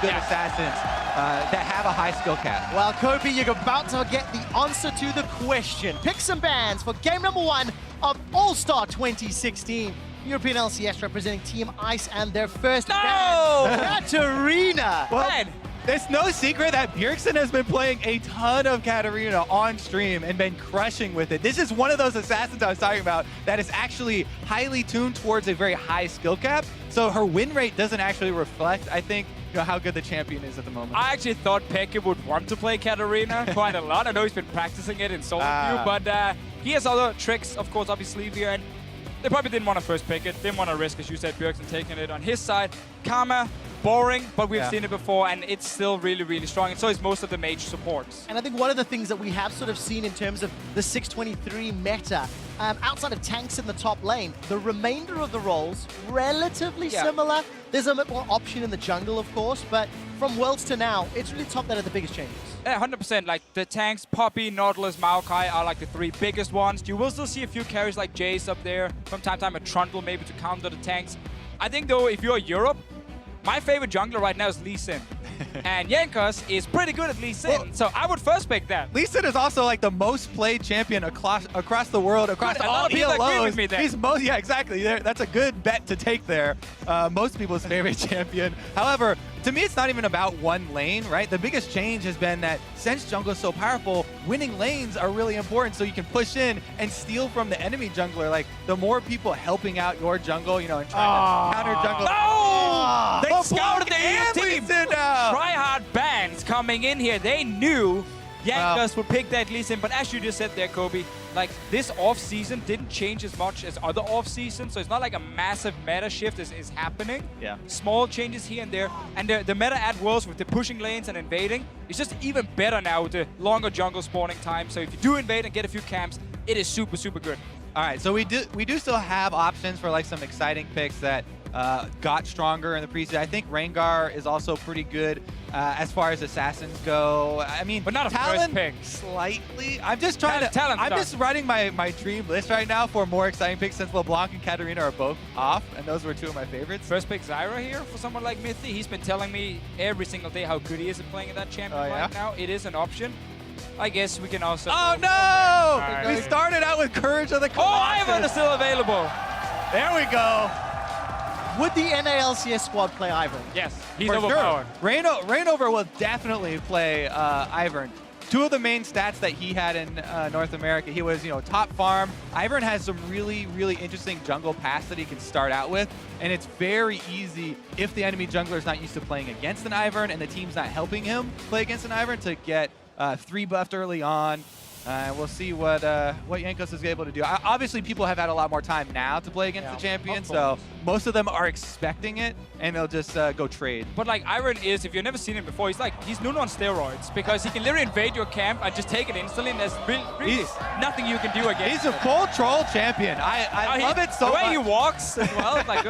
good assassins that have a high skill cap. Well, Kobe, you're about to get the answer to the question. Pick some bans for game number 1 of AllStar 2016. European LCS representing Team Ice and their first ban, Katarina. Well, it's no secret that Bjergsen has been playing a ton of Katarina on stream and been crushing with it. This is one of those assassins I was talking about that is actually highly tuned towards a very high skill cap. So her win rate doesn't actually reflect, I think, how good the champion is at the moment. I actually thought Peke would want to play Katarina quite a lot. I know he's been practicing it in solo queue, but he has other tricks, of course, up his sleeve here. And they probably didn't want to first pick it. Didn't want to risk, as you said, Bjergsen taking it on his side. Karma, boring, but we've seen it before, and it's still really, really strong. And so is most of the mage supports. And I think one of the things that we have sort of seen in terms of the 623 meta, outside of tanks in the top lane, the remainder of the roles, relatively similar. There's a bit more option in the jungle, of course, but from Worlds to now, it's really top that are the biggest changes. Yeah, 100%. Like, the tanks, Poppy, Nautilus, Maokai are like the 3 biggest ones. You will still see a few carries like Jace up there, from time to time a Trundle maybe to counter the tanks. I think, though, if you're Europe, my favorite jungler right now is Lee Sin. And Jankos is pretty good at Lee Sin, so I would first pick that. Lee Sin is also like the most played champion across the world, across all PLOs. He's most, yeah, exactly. That's a good bet to take there. Most people's favorite champion. However, to me, it's not even about one lane, right? The biggest change has been that since jungle is so powerful, winning lanes are really important so you can push in and steal from the enemy jungler. Like, the more people helping out your jungle, you know, and trying to counter jungle. No! They scouted the team. Tryhard bans coming in here. They knew Jankos would pick that Lee Sin, but as you just said there, Kobe, like, this off-season didn't change as much as other off-seasons, so it's not like a massive meta shift is happening. Yeah. Small changes here and there, and the meta at Worlds with the pushing lanes and invading is just even better now with the longer jungle spawning time. So if you do invade and get a few camps, it is super, super good. All right, so we do still have options for like some exciting picks that got stronger in the preseason. I think Rengar is also pretty good as far as assassins go. I mean, but not a Talon first pick. Slightly. I'm just trying to. I'm just writing my dream list right now for more exciting picks since LeBlanc and Katarina are both off, and those were 2 of my favorites. First pick Zyra here for someone like Mithy. He's been telling me every single day how good he is at playing in that champion right now. It is an option. I guess we can also... Oh, no! Right. We started out with Courage of the Colossus. Oh, Ivan is still available. There we go. Would the NA LCS squad play Ivern? Yes, he's overpowered. Sure. Reignover will definitely play Ivern. 2 of the main stats that he had in North America, he was, top farm. Ivern has some really, really interesting jungle paths that he can start out with, and it's very easy if the enemy jungler is not used to playing against an Ivern and the team's not helping him play against an Ivern to get 3 buffed early on. We'll see what Jankos is able to do. Obviously, people have had a lot more time now to play against the champion, so most of them are expecting it, and they'll just go trade. But like Iron is, if you've never seen him before, he's Nuno on steroids because he can literally invade your camp and just take it instantly, and there's really nothing you can do against him. He's a full troll champion. I love it so much. The way he walks as well, it's like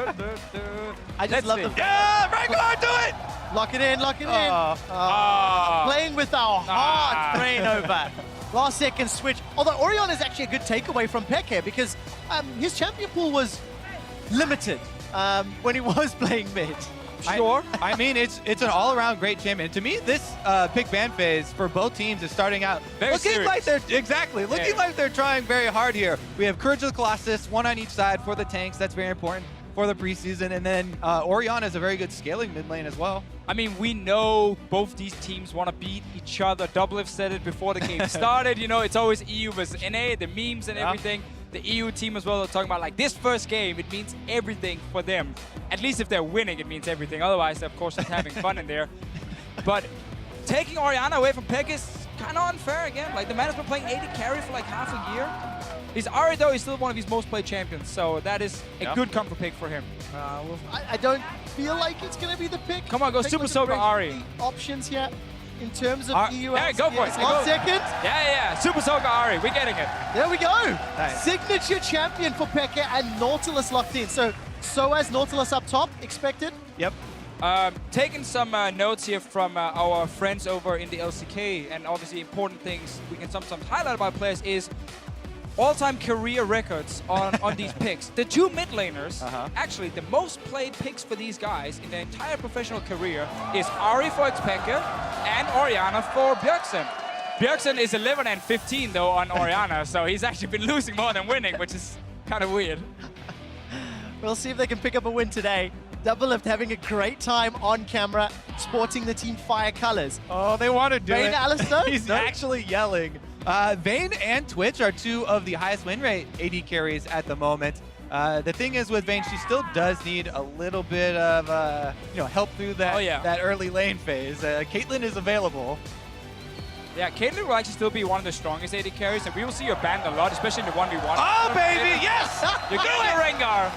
I just love the Rengar, do it! Lock it in, lock it in. Playing with our heart, Reignover. Last second switch. Although Orianna is actually a good takeaway from Peke because his champion pool was limited when he was playing mid. Sure. I mean, it's an all-around great champion. To me, this pick ban phase for both teams is starting out looking like they're trying very hard here. We have Courage of the Colossus, 1 on each side for the tanks. That's very important for the preseason, and then Orianna is a very good scaling mid lane as well. I mean, we know both these teams want to beat each other. DoubleLift said it before the game started. It's always EU versus NA, the memes and everything. The EU team as well are talking about, like, this first game, it means everything for them. At least if they're winning, it means everything. Otherwise, they're, of course, just having fun in there. But taking Orianna away from Peke is kind of unfair again. Like, the man has been playing 80 carry for like half a year. He's Ahri, though, he's still one of his most played champions, so that is a good comfort pick for him. I don't feel like it's going to be the pick. Come on, go Super Soaker Ahri. Options here in terms of EU. Yeah, go for it. Last second. Yeah. Super Soaker Ahri, we're getting it. There we go. Nice. Signature champion for Peke and Nautilus locked in. So SoaZ Nautilus up top, expected? Yep. Taking some notes here from our friends over in the LCK, and obviously important things we can sometimes highlight about players is all-time career records on these picks. The two mid laners, actually the most played picks for these guys in their entire professional career is Ahri for xPeke and Orianna for Bjergsen. Bjergsen is 11 and 15 though on Orianna, so he's actually been losing more than winning, which is kind of weird. We'll see if they can pick up a win today. DoubleLift having a great time on camera, sporting the Team Fire colors. Oh, they want to do Vayne it. AllStar? He's actually yelling. Vayne and Twitch are two of the highest win rate AD carries at the moment. The thing is with Vayne, she still does need a little bit of help through that, that early lane phase. Caitlyn is available. Yeah, Caitlyn will actually still be one of the strongest AD carries, and we will see her banned a lot, especially in the 1v1. Oh, baby, yes! You're getting your Rengar.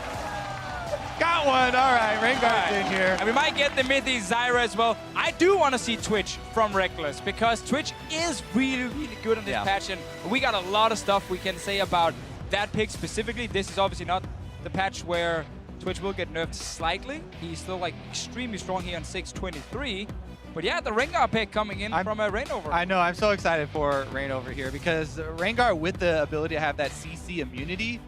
Got one, all right, Rengar's in here. And we might get the mithy Zyra as well. I do want to see Twitch from Rekkles, because Twitch is really, really good on this patch, and we got a lot of stuff we can say about that pick specifically. This is obviously not the patch where Twitch will get nerfed slightly. He's still like extremely strong here on 623. But yeah, the Rengar pick coming in from a Reignover. I know, I'm so excited for Reignover here because Rengar with the ability to have that CC immunity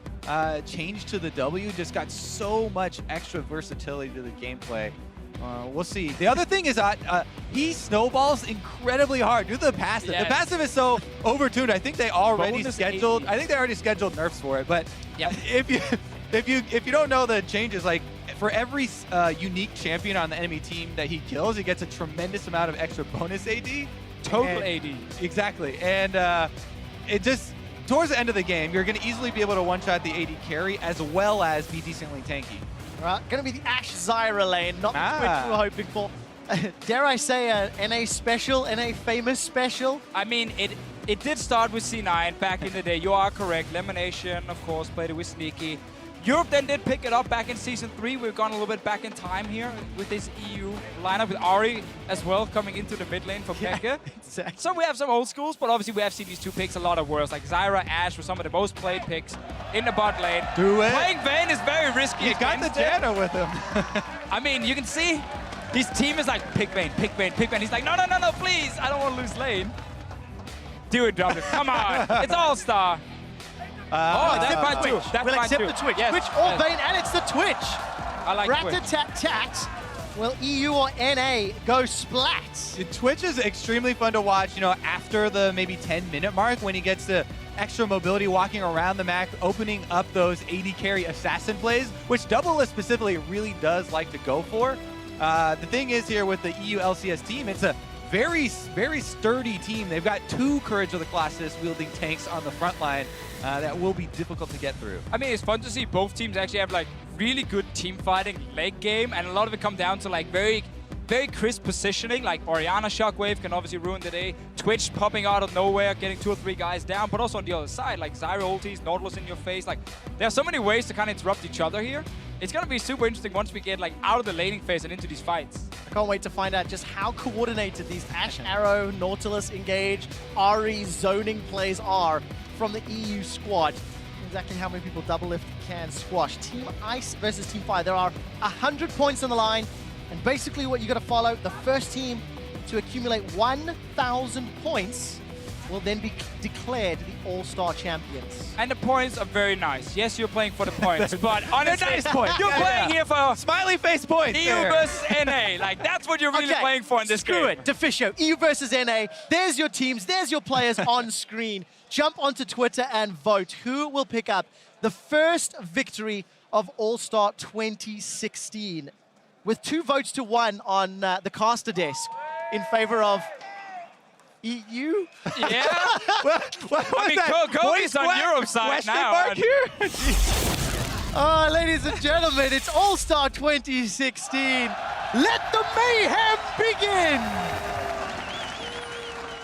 change to the W just got so much extra versatility to the gameplay. We'll see. The other thing is he snowballs incredibly hard. Do the passive. The passive is so overtuned. I think they already scheduled. I think they already scheduled nerfs for it. But if you don't know the changes, like for every unique champion on the enemy team that he kills, he gets a tremendous amount of extra bonus AD. Total AD. Exactly. And it just towards the end of the game, you're going to easily be able to one-shot the AD carry as well as be decently tanky. Right, going to be the Ashe Zyra lane, not the Twitch we were hoping for. Dare I say a NA special, NA famous special? I mean, it did start with C9 back in the day. You are correct. Lemonation, of course, played it with Sneaky. Europe then did pick it up back in Season 3. We've gone a little bit back in time here with this EU lineup with Ahri as well coming into the mid lane for Peke. Exactly. So we have some old schools, but obviously we have seen these two picks a lot of worse. Like Zyra, Ashe were some of the most played picks in the bot lane. Do it. Playing Vayne is very risky. He's got the Janna with him. I mean, you can see his team is like, pick Vayne, pick Vayne, pick Vayne. He's like, no, no, no, no, please. I don't want to lose lane. Do it, Double. Come on. It's AllStar. That's fine too. That's we'll fine accept too. the Twitch. Yes. Twitch or Vayne, and it's the Twitch. I like Twitch. Rat-a-tat-tat. Will EU or NA go splat? Twitch is extremely fun to watch, you know, after the maybe 10-minute mark when he gets the extra mobility walking around the map, opening up those AD carry assassin plays, which DoubleLift specifically really does like to go for. The thing is here with the EU LCS team, it's a very, very sturdy team. They've got two Courage of the Colossus wielding tanks on the front line that will be difficult to get through. I mean, it's fun to see both teams actually have like really good team fighting late game, and a lot of it come down to like very crisp positioning. Like Orianna Shockwave can obviously ruin the day. Twitch popping out of nowhere, getting 2 or 3 guys down, but also on the other side, like Zyra ultis, Nautilus in your face. Like, there are so many ways to kind of interrupt each other here. It's going to be super interesting once we get like out of the laning phase and into these fights. I can't wait to find out just how coordinated these Ashe, Arrow, Nautilus, Engage, Ahri zoning plays are from the EU squad. Exactly how many people DoubleLift can squash. Team Ice versus Team Fire. There are 100 points on the line, and basically what you got to follow, the first team to accumulate 1,000 points will then be declared the All-Star champions. And the points are very nice. Yes, you're playing for the points, but honestly, nice points. You're playing here for smiley face points. EU versus NA. Like, that's what you're really playing for in this game. Screw it, Deficio, EU versus NA. There's your teams, there's your players on screen. Jump onto Twitter and vote. Who will pick up the first victory of All-Star 2016? With 2 votes to 1 on the caster desk in favor of EU? Yeah. I mean, Cody's on Europe's side now. Mark here? Oh, ladies and gentlemen, it's All-Star 2016. Let the mayhem begin!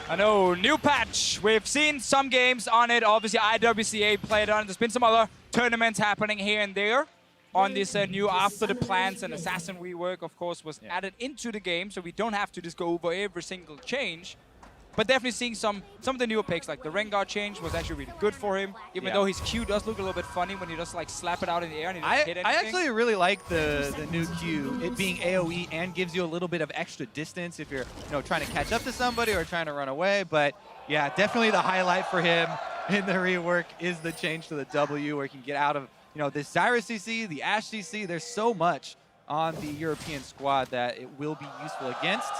I know, new patch. We've seen some games on it. Obviously, IWCA played on it. There's been some other tournaments happening here and there on this new After the Plants and Assassin rework, of course, was added into the game, so we don't have to just go over every single change. But definitely seeing some of the newer picks, like the Rengar change was actually really good for him, even though his Q does look a little bit funny when he just like slap it out in the air and he doesn't hit anything. I actually really like the new Q, it being AoE and gives you a little bit of extra distance if you're trying to catch up to somebody or trying to run away. But yeah, definitely the highlight for him. in the rework is the change to the W, where you can get out of, you know, this Zyra CC, the Ashe CC. There's so much on the European squad that it will be useful against.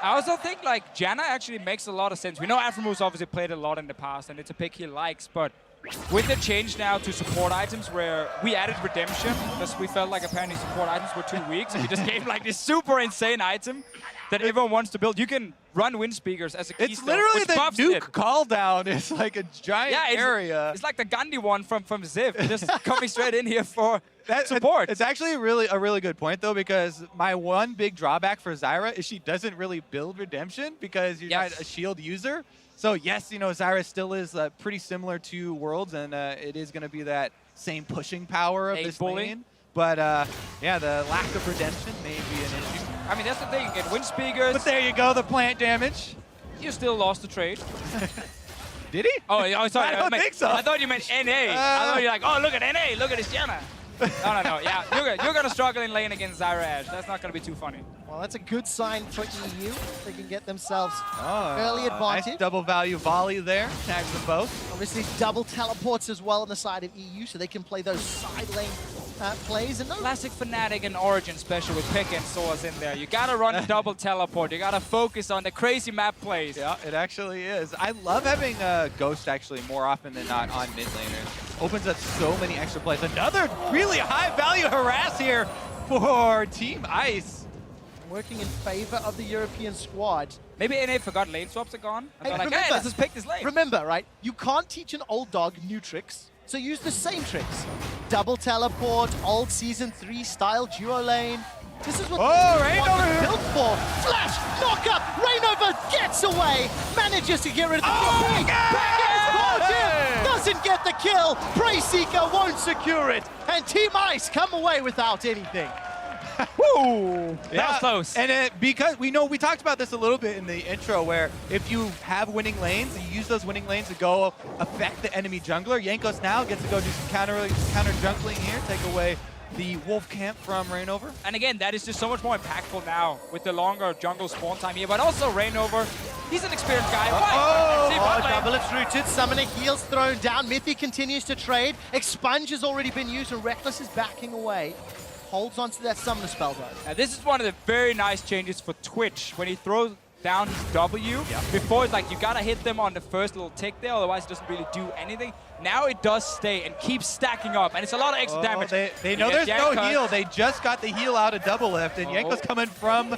I also think like Janna actually makes a lot of sense. We know Aphromoo's obviously played a lot in the past, and it's a pick he likes, but with the change now to support items, where we added Redemption, because we felt like apparently support items were too weak, so we just gave like this super insane item that everyone wants to build. You can run wind speakers as a keystone. It's literally which the buffs nuke it. call down. It's like a giant area. It's like the Gandhi one from Ziv, just coming straight in here for support. It's actually a really good point, though, because my one big drawback for Zyra is she doesn't really build Redemption because you're not a shield user. So yes, you know, Zyra still is pretty similar to Worlds, and it is going to be that same pushing power of this lane. But yeah, the lack of Redemption may be an issue. I mean, that's the thing. Get wind speakers. But there you go, the plant damage. You still lost the trade. Did he? Oh, sorry. I don't think so. I thought you meant NA. I thought you were like, oh, look at NA. Look at this Janna. No. Yeah, you're going to struggle in lane against Zyra Ashe. That's not going to be too funny. Well, that's a good sign for EU. They can get themselves early advantage. Nice double value volley there. Tags them both. Obviously, double teleports as well on the side of EU, so they can play those side lane plays. And Classic Fnatic and Origin special with Pick and SoaZ in there. You got to run double teleport. You got to focus on the crazy map plays. Yeah, it actually is. I love having Ghost actually more often than not on mid laners. Opens up so many extra plays. Another really high value harass here for Team Ice. Working in favor of the European squad. Maybe NA forgot lane swaps are gone. And Hey, they're like, remember, hey, let's just pick this lane. Remember, right? You can't teach an old dog new tricks, so use the same tricks. Double teleport, old Season 3 style duo lane. This is what Reignover built for. Flash, knock up, Reignover gets away, manages to get rid of the doesn't get the kill. Prey Seeker won't secure it, and Team Ice come away without anything. Woo! That was close. And because we talked about this a little bit in the intro, where if you have winning lanes, you use those winning lanes to go affect the enemy jungler. Jankos now gets to go do some counter jungling here, take away the wolf camp from Reignover. And again, that is just so much more impactful now with the longer jungle spawn time here. But also Reignover, he's an experienced guy. DoubleLift rooted, Summoner heals thrown down. Mithy continues to trade. Expunge has already been used, and Rekkles is backing away. Holds onto that Summoner spell, though. And this is one of the very nice changes for Twitch. When he throws down his W, before it's like you gotta hit them on the first little tick there, otherwise it doesn't really do anything. Now it does stay and keeps stacking up, and it's a lot of extra damage. They know there's no heal. They just got the heal out of DoubleLift, and Jankos coming from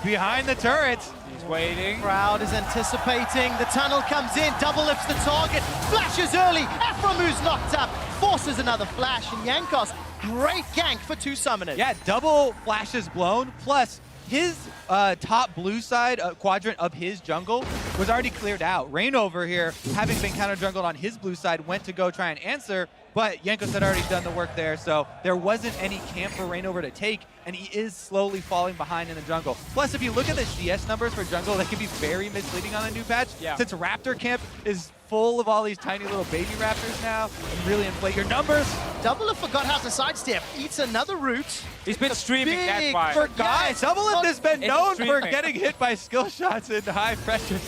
behind the turret. He's waiting. Crowd is anticipating. The tunnel comes in. DoubleLift's the target. Flashes early. Aphromoo knocked up. Forces another flash, and Jankos, great gank for two summoners. Yeah, double flashes blown, plus his top blue side quadrant of his jungle was already cleared out. Reignover here, having been counter jungled on his blue side, went to go try and answer, but Jankos had already done the work there, so there wasn't any camp for Reignover to take, and he is slowly falling behind in the jungle. Plus, if you look at the CS numbers for jungle, they can be very misleading on the new patch. Yeah. Since Raptor camp is full of all these tiny little baby raptors now, and really inflate your numbers. DoubleLift forgot how to sidestep. Eats another route. He's been streaming, that's why. Guys, DoubleLift has been known for streaming. getting hit by skill shots in high pressure.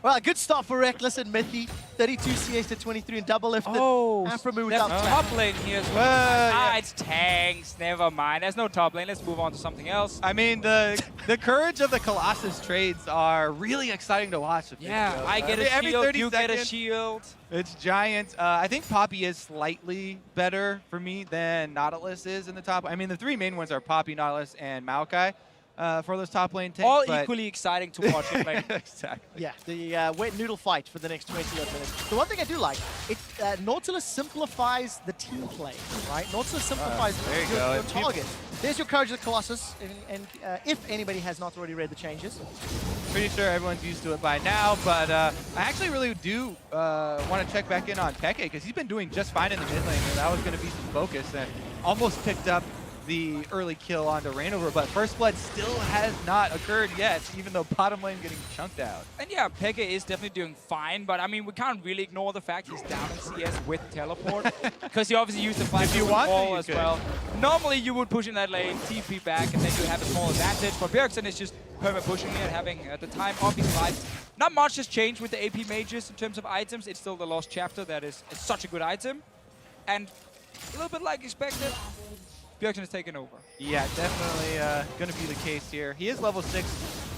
Well, good start for Rekkles and Mithy. 32 CS to 23 and DoubleLift. Aphromoo there's without top lane here as well. It's tanks. Never mind. There's no top lane. Let's move on to something else. I mean, the courage of the Colossus trades are really exciting to watch. Yeah, I get a shield, you get a shield. It's giant. I think Poppy is slightly better for me than Nautilus is in the top. I mean, the three main ones are Poppy, Nautilus, and Maokai. For those top lane tanks. All equally exciting to watch in lane. Exactly. Yeah, the wet noodle fight for the next 20 odd minutes. The one thing I do like, Nautilus simplifies the team play, right? Nautilus simplifies your target. There's your Courage of the Colossus, and if anybody has not already read the changes. Pretty sure everyone's used to it by now, but I actually really do want to check back in on Peke, because he's been doing just fine in the mid lane, and that was going to be some focus, and almost picked up the early kill onto Reignover, but first blood still has not occurred yet, even though bottom lane getting chunked out. And yeah, Peke is definitely doing fine, but I mean, we can't really ignore the fact he's down in CS with teleport, because he obviously used the 5 wall as well. Normally, you would push in that lane, TP back, and then you have a small advantage, but Bjergsen is just perma-pushing it, having, at the time, off his life. Not much has changed with the AP mages in terms of items. It's still the Lost Chapter that is such a good item. And a little bit like expected, Bjergsen is taking over. Yeah, definitely going to be the case here. He is level 6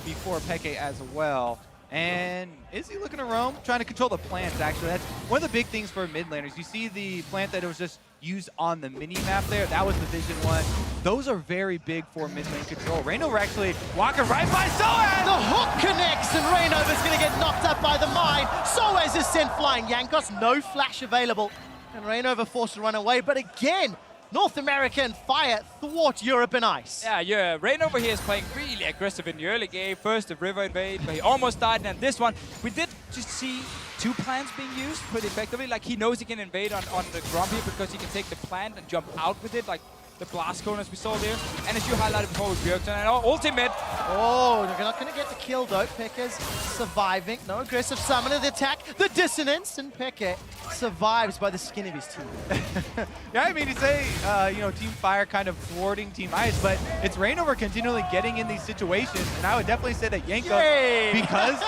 before Peke as well. And is he looking to roam? Trying to control the plants, actually. That's one of the big things for mid laners. You see the plant that was just used on the mini-map there. That was the Vision one. Those are very big for mid lane control. Reignover actually walking right by SoaZ! The hook connects, and Reignover's going to get knocked up by the mine. SoaZ is sent flying. Jankos, no flash available. And Reignover forced to run away, but again, North America and Fire thwart Europe and Ice. Yeah, Reignover here is playing really aggressive in the early game. First, the river invade, but he almost died, and this one, we did just see 2 plants being used pretty effectively. Like, he knows he can invade on the Grump here because he can take the plant and jump out with it, like the blast cone as we saw there. And as you highlighted before with Bjergsen, and ultimate. Oh, they're not going to get the kill though. Peke's surviving. No aggressive summon of the attack. The dissonance, and Peke survives by the skin of his teeth. Yeah, I mean, you say, you know, Team Fire kind of thwarting Team Ice, but it's Reignover continually getting in these situations, and I would definitely say that Jankos, because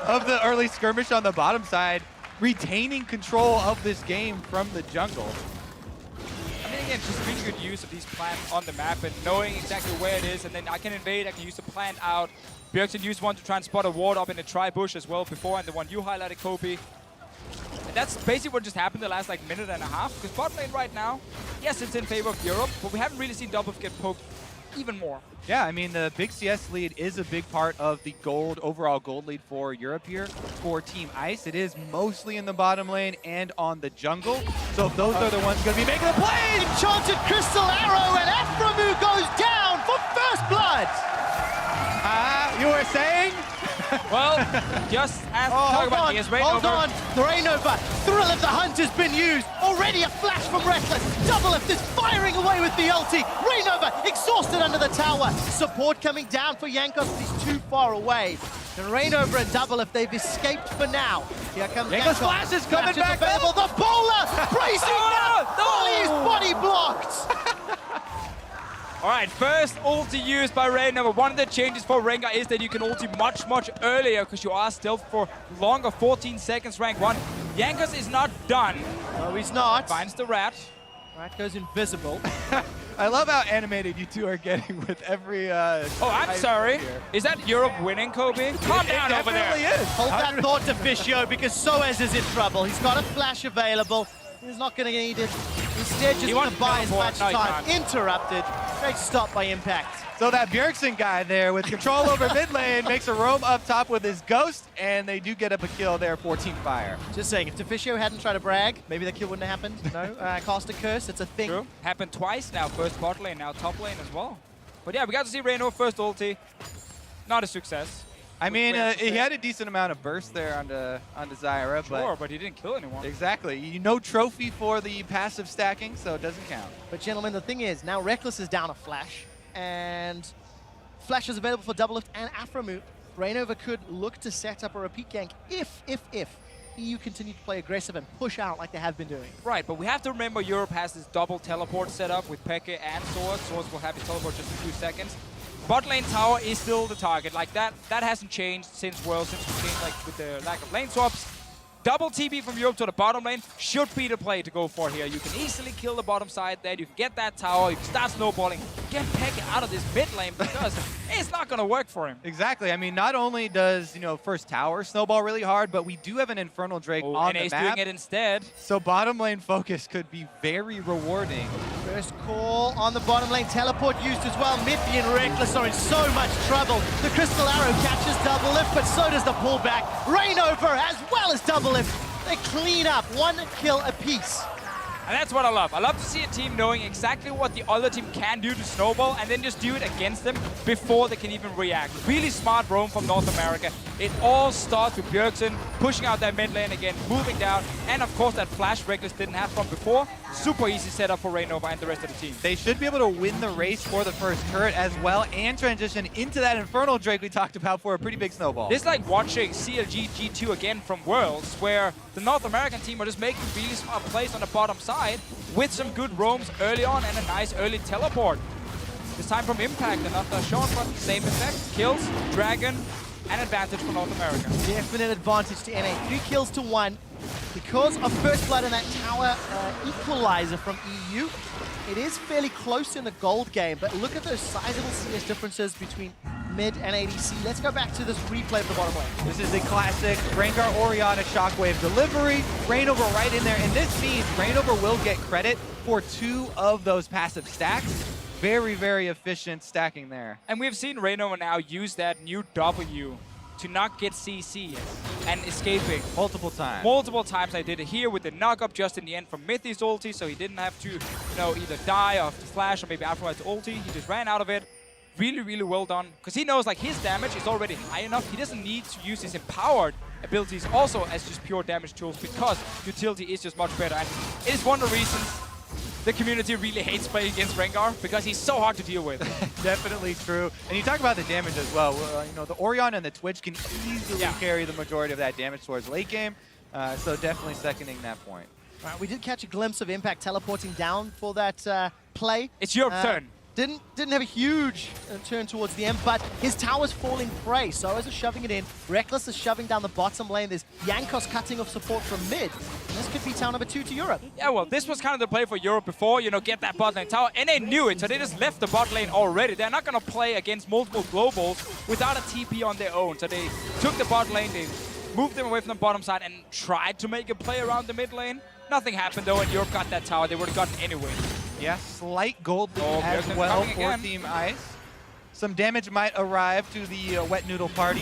of the early skirmish on the bottom side, retaining control of this game from the jungle. I mean, again, just really good use of these plants on the map and knowing exactly where it is, and then I can invade, I can use the plant out. Bjergsen used one to try and spot a ward up in the tri-bush as well before, and the one you highlighted, Kobe. And that's basically what just happened the last like minute and a half, because bot lane right now, yes, it's in favor of Europe, but we haven't really seen DoubleLift get poked even more. Yeah, I mean, the big CS lead is a big part of the overall gold lead for Europe here. For Team Ice, it is mostly in the bottom lane and on the jungle. So if those are the ones going to be making the plays! Enchanted Crystal Arrow, and Aphromoo goes down for first blood! You were saying? Well, just as talk about he is Reignover. Hold on, Reignover. Thrill of the Hunt has been used. Already a flash from Rekkles. DoubleLift is firing away with the ulti. Reignover exhausted under the tower. Support coming down for Jankos, but he's too far away. And Reignover and DoubleLift, they've escaped for now. Here comes Jankos. Flash is coming back available. The bowler bracing now. Only his body blocked. All right, first ulti used by Reignover. One of the changes for Rengar is that you can ulti much, much earlier because you are stealth for longer, 14 seconds, rank 1. Jankos is not done. No, he's not. Finds the rat. Rat goes invisible. I love how animated you two are getting with every... oh, I'm sorry. Here. Is that Europe winning, Kobe? Calm down over there. It definitely is. Hold that thought, Deficio, because SoaZ is in trouble. He's got a flash available. He's not going to need it. Instead, just going to buy his match time. Interrupted. Great stop by Impact. So that Bjergsen guy there with control over mid lane makes a roam up top with his ghost, and they do get up a kill there for Team Fire. Just saying, if Deficio hadn't tried to brag, maybe that kill wouldn't have happened. No, cast a curse, it's a thing. True. Happened twice now, first bot lane, now top lane as well. But yeah, we got to see Reignover first ulti. Not a success. I mean, he had a decent amount of burst there onto Zyra, but he didn't kill anyone. Exactly. No trophy for the passive stacking, so it doesn't count. But gentlemen, the thing is, now Rekkles is down a flash, and flash is available for DoubleLift and Aphromoo. Reignover could look to set up a repeat gank if EU continue to play aggressive and push out like they have been doing. Right, but we have to remember Europe has this double teleport set up with Peke and SoaZ. SoaZ will have his teleport just in 2 seconds. Bot lane tower is still the target. Like that hasn't changed since we changed like with the lack of lane swaps. Double TP from Europe to the bottom lane should be the play to go for here. You can easily kill the bottom side there. You can get that tower. You can start snowballing. Get Peke out of this mid lane because it's not going to work for him. Exactly. I mean, not only does, first tower snowball really hard, but we do have an Infernal Drake on the map. doing it instead. So bottom lane focus could be very rewarding. First call on the bottom lane. Teleport used as well. Mithy and Rekkles are in so much trouble. The Crystal Arrow catches DoubleLift, but so does the pullback. Reignover as well as DoubleLift. They clean up 1 kill apiece. And that's what I love. I love to see a team knowing exactly what the other team can do to snowball and then just do it against them before they can even react. Really smart roam from North America. It all starts with Bjergsen pushing out that mid lane again, moving down, and of course that flash Rekkles didn't have from before. super easy setup for Reignover and the rest of the team. They should be able to win the race for the first turret as well and transition into that Infernal Drake we talked about for a pretty big snowball. This is like watching CLG G2 again from Worlds, where the North American team are just making really smart plays on the bottom side with some good roams early on and a nice early teleport. This time from Impact, another short, but same effect. Kills, Dragon, and advantage for North America. Definite advantage to NA. 3 kills to 1. Because of First Blood and that tower equalizer from EU, it is fairly close in the gold game, but look at those sizable CS differences between mid and ADC. Let's go back to this replay of the bottom lane. This is the classic Rengar Orianna shockwave delivery. Reignover right in there, and this means Reignover will get credit for 2 of those passive stacks. Very, very efficient stacking there. And we've seen Reignover now use that new W to not get CC and escaping. Multiple times. Multiple times. I did it here with the knock-up just in the end from Mithy's ulti, so he didn't have to, either die off the flash or maybe Aphromoo had ulti. He just ran out of it. Really, really well done. Because he knows like his damage is already high enough. He doesn't need to use his empowered abilities also as just pure damage tools because utility is just much better. And it is one of the reasons the community really hates playing against Rengar because he's so hard to deal with. Definitely true. And you talk about the damage as well. The Orianna and the Twitch can easily carry the majority of that damage towards late game. So definitely seconding that point. All right, we did catch a glimpse of Impact teleporting down for that play. It's your turn. Didn't have a huge turn towards the end, but his tower's falling prey. SoaZ is shoving it in. Rekkles is shoving down the bottom lane. There's Jankos cutting off support from mid. And this could be town number 2 to Europe. Yeah, well, this was kind of the play for Europe before, get that bot lane tower. And they knew it, so they just left the bot lane already. They're not going to play against multiple globals without a TP on their own. So they took the bot lane, they moved them away from the bottom side and tried to make a play around the mid lane. Nothing happened though, and Europe got that tower. They would have gotten anyway. Yeah, slight gold lead as Bjergsen well coming for again. Team Ice. Some damage might arrive to the Wet Noodle party.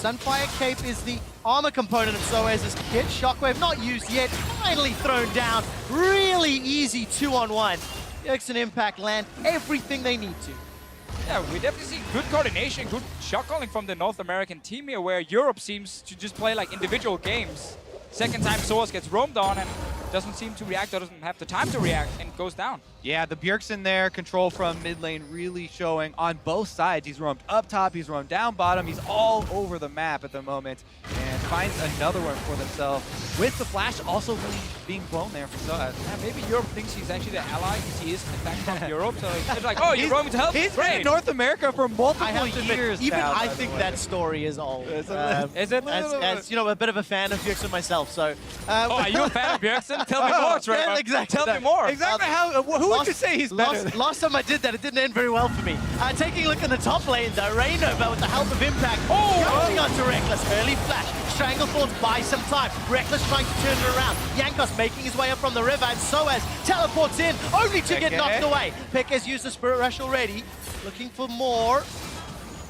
Sunfire Cape is the armor component of SoaZ's kit. Shockwave not used yet, finally thrown down. Really easy 2-on-1. Bjergsen Impact land everything they need to. Yeah, we definitely see good coordination, good shot calling from the North American team here, where Europe seems to just play like individual games. Second time SoaZ gets roamed on and doesn't seem to react or doesn't have the time to react and goes down. Yeah, the Bjergsen there, control from mid lane really showing on both sides. He's roamed up top, he's roamed down bottom, he's all over the map at the moment and finds another one for themselves with the flash also really being blown there from SoaZ. Yeah, maybe Europe thinks he's actually the ally because he is in fact from Europe. So it's like, oh, you're roaming to help? He's Great. been in North America for multiple I have to admit, years even now, I by the think way. that story is old. Is it? As a bit of a fan of Bjergsen myself, so... Oh, are you a fan of Bjergsen? Tell me more, Trevor. Yeah, exactly. Tell me more. Exactly who would you say he's better? Last time I did that, it didn't end very well for me. Taking a look in the top lane, though, Reignover with the help of Impact. Going onto Rekkles. Early flash. Stranglethorns buy some time. Rekkles trying to turn it around. Jankos making his way up from the river, and SoaZ teleports in, only to get knocked away. Pick has used the Spirit Rush already. Looking for more.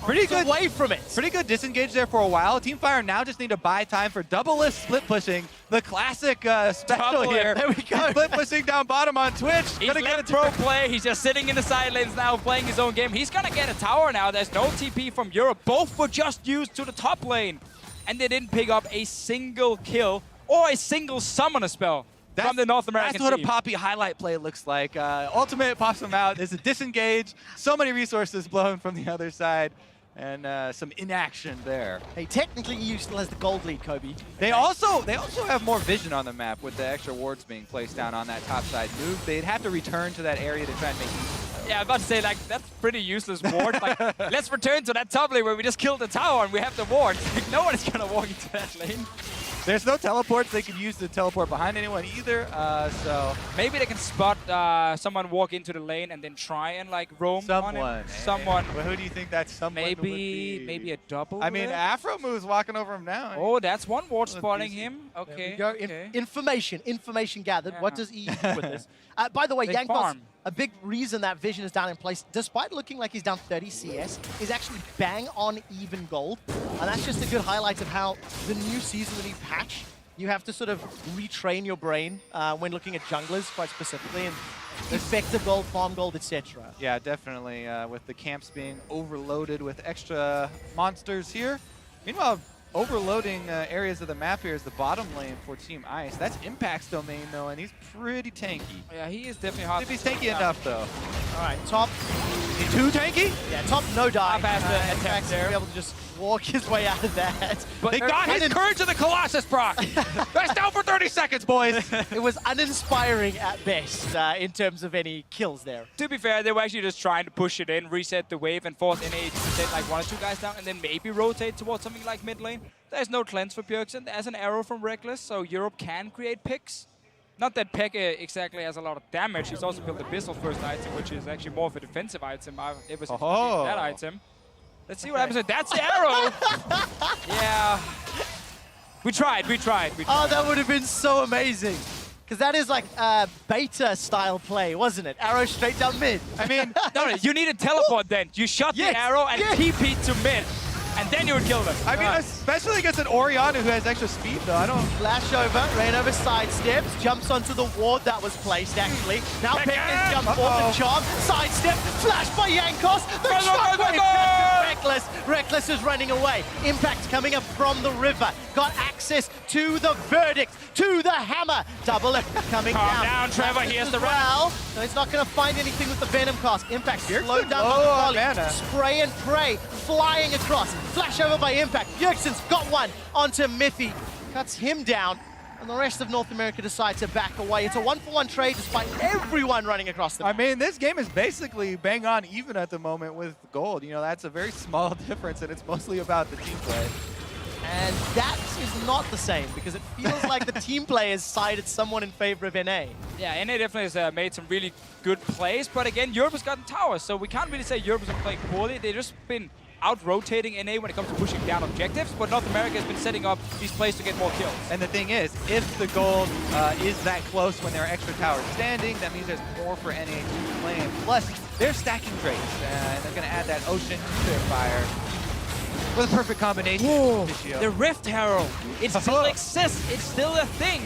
Pretty good away from it. Pretty good disengage there for a while. Team Fire now just need to buy time for double-list split pushing. The classic special here. There we go. He's split pushing down bottom on Twitch. He's Gonna let get pro play. He's just sitting in the side lanes now, playing his own game. He's gonna get a tower now. There's no TP from Europe. Both were just used to the top lane, and they didn't pick up a single kill or a single summoner spell from the North American That's what team. a Poppy highlight play looks like. Ultimate pops him out. There's a disengage. So many resources blown from the other side. And some inaction there. Hey, technically EU still has the gold lead, Kobe. They also have more vision on the map with the extra wards being placed down on that top side move. They'd have to return to that area to try and make use of it. Yeah, I'm about to say, like, that's pretty useless ward. Like, let's return to that top lane where we just killed the tower and we have the ward. Like, no one is gonna walk into that lane. There's no teleports they can use to teleport behind anyone either, so... Maybe they can spot someone walk into the lane and then try and, like, roam on him. Someone. Well, who do you think that someone would be? Maybe a double. I mean, Aphromoo walking over him now. Oh, that's one ward spotting Deficio. him. Okay. There we go. Okay. Information gathered. Yeah. What does EU do with this? By the way, They Jankos, farm. a big reason that vision is down in place, despite looking like he's down 30 CS, is actually bang on even gold. And that's just a good highlight of how the new season, the new patch, you have to sort of retrain your brain when looking at junglers quite specifically, and effective gold, farm gold, etc. Yeah, definitely, with the camps being overloaded with extra monsters here. Meanwhile, overloading areas of the map here is the bottom lane for Team Ice. That's Impact's domain, though, and he's pretty tanky. Yeah, he is definitely hard. If he's tanky enough, though. All right, top. Is he too tanky? Yeah, top no die. Top has to attack there. Be able to just walk his way out of that. But they got his Courage of the Colossus, Brock. That's down for 30 seconds, boys. It was uninspiring at best in terms of any kills there. To be fair, they were actually just trying to push it in, reset the wave, and force NA to set like 1 or 2 guys down, and then maybe rotate towards something like mid lane. There's no cleanse for Bjergsen. There's an arrow from Rekkles, so Europe can create picks. Not that Peke exactly has a lot of damage. He's also built the Abyssal first item, which is actually more of a defensive item. I've ever since that item. Let's see what happens with that's the arrow. Yeah. We tried. Oh, that would have been so amazing. Because that is like a beta style play, wasn't it? Arrow straight down mid. I mean, no, you need a teleport then. You shot the arrow and TP to mid. And then you would kill them. I mean, especially against an Orianna who has extra speed, though. I don't. Flash over, Reignover sidesteps, jumps onto the ward that was placed, actually. Now Pekka's jump off the charm, sidestep, flash by Jankos, the shockwave Rekkles. Rekkles is running away. Impact coming up from the river. Got access to the verdict, to the hammer. DoubleLift coming down. Calm down, Trevor. Here's the round. No, he's not going to find anything with the Venom cast. Impact slowed down by the volley. Spray and pray, flying across. Flash over by Impact. Bjergsen's got one onto Mithy. Cuts him down. And the rest of North America decide to back away. It's a 1-for-1 trade despite everyone running across the map. I mean, this game is basically bang on even at the moment with gold. You know, that's a very small difference, and it's mostly about the team play. And that is not the same, because it feels like the team play has sided someone in favor of NA. Yeah, NA definitely has made some really good plays, but again, Europe has gotten towers, so we can't really say Europe has been playing poorly. They've just been out-rotating NA when it comes to pushing down objectives, but North America has been setting up these plays to get more kills. And the thing is, if the gold is that close when there are extra towers standing, that means there's more for NA to claim. Plus, they're stacking trades, and they're going to add that Ocean Fire with a perfect combination. Whoa, the Rift Herald, it still exists, it's still a thing.